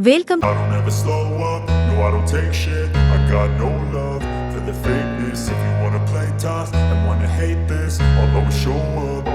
Welcome. I don't ever slow up, no I don't take shit. I got no love for the fakeness. If you wanna play tough and wanna hate this, I'll always show up.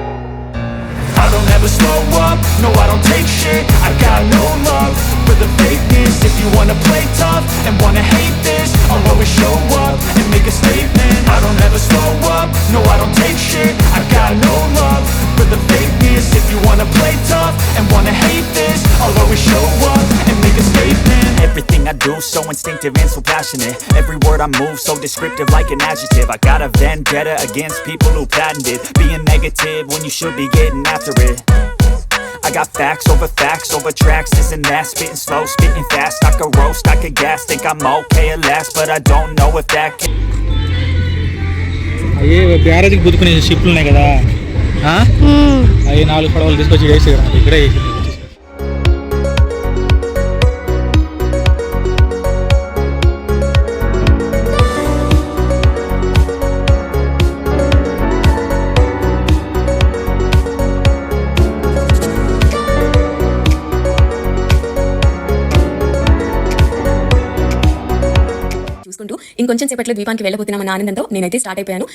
I don't ever slow up, no I don't take shit. I got no love for the fakeness. If you wanna play tough and wanna hate this, I'll always show up and make a statement. I don't ever slow up, no I don't take shit. I got no love for the fakeness. If you wanna play tough and wanna hate this, I'll always show up and make a statement. Everything I do so instinctive and so passionate. Every word I move so descriptive like an adjective. I got a vendetta against people who patented being negative when you should be getting after it. I got facts over tracks, this and that. Spitting slow, spitting fast. I could roast, I could gas. Think I'm okay at last, but I don't know if that can. అయ్యే బ్యారేజ్కి బుద్దుకునే షిప్లు ఉన్నాయి కదా, అవి 4 పడవలు తీసుకొచ్చి వేసి ఇక్కడే వేసింది. చూసుకుంటూ ఇంకొంచెం సేపట్లో ద్వీపానికి వెళ్ళబోతున్నామన్న ఆనందంతో నేనైతే స్టార్ట్ అయిపోయాను.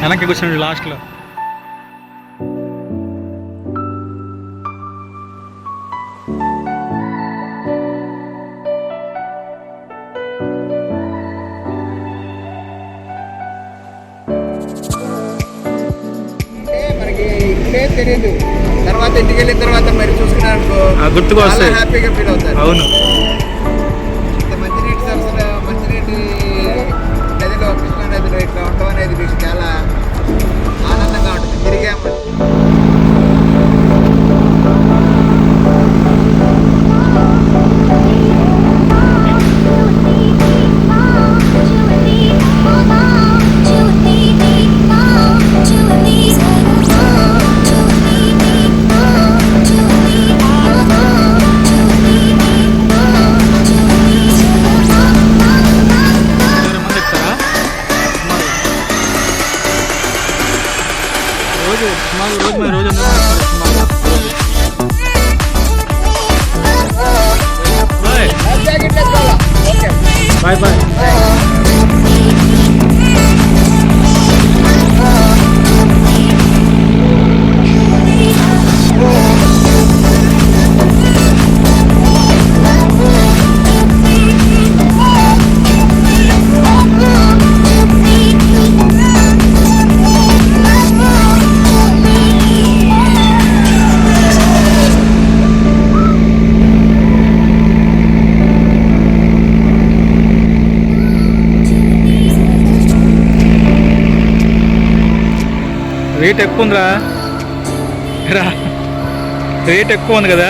వెనక్కి కూర్చోండి లాస్ట్లో. మనకి ఇక్కడే తెలియదు, తర్వాత ఇంటికి వెళ్ళిన తర్వాత మరి చూసుకున్నాను గుర్తుకు వస్తాయి, హ్యాపీగా ఫీల్ అవుతారు. అవును. మంచినీటి సరస్సులో మంచినీటి నదిలో కృష్ణా నదిలో ఇట్లా ఉండడం అనేది మీకు చాలా ఆనందంగా ఉంటుంది. తిరిగాము బాయ్ బాయ్. రేట్ ఎక్కువ ఉందిరా, రేట్ ఎక్కువ ఉంది కదా.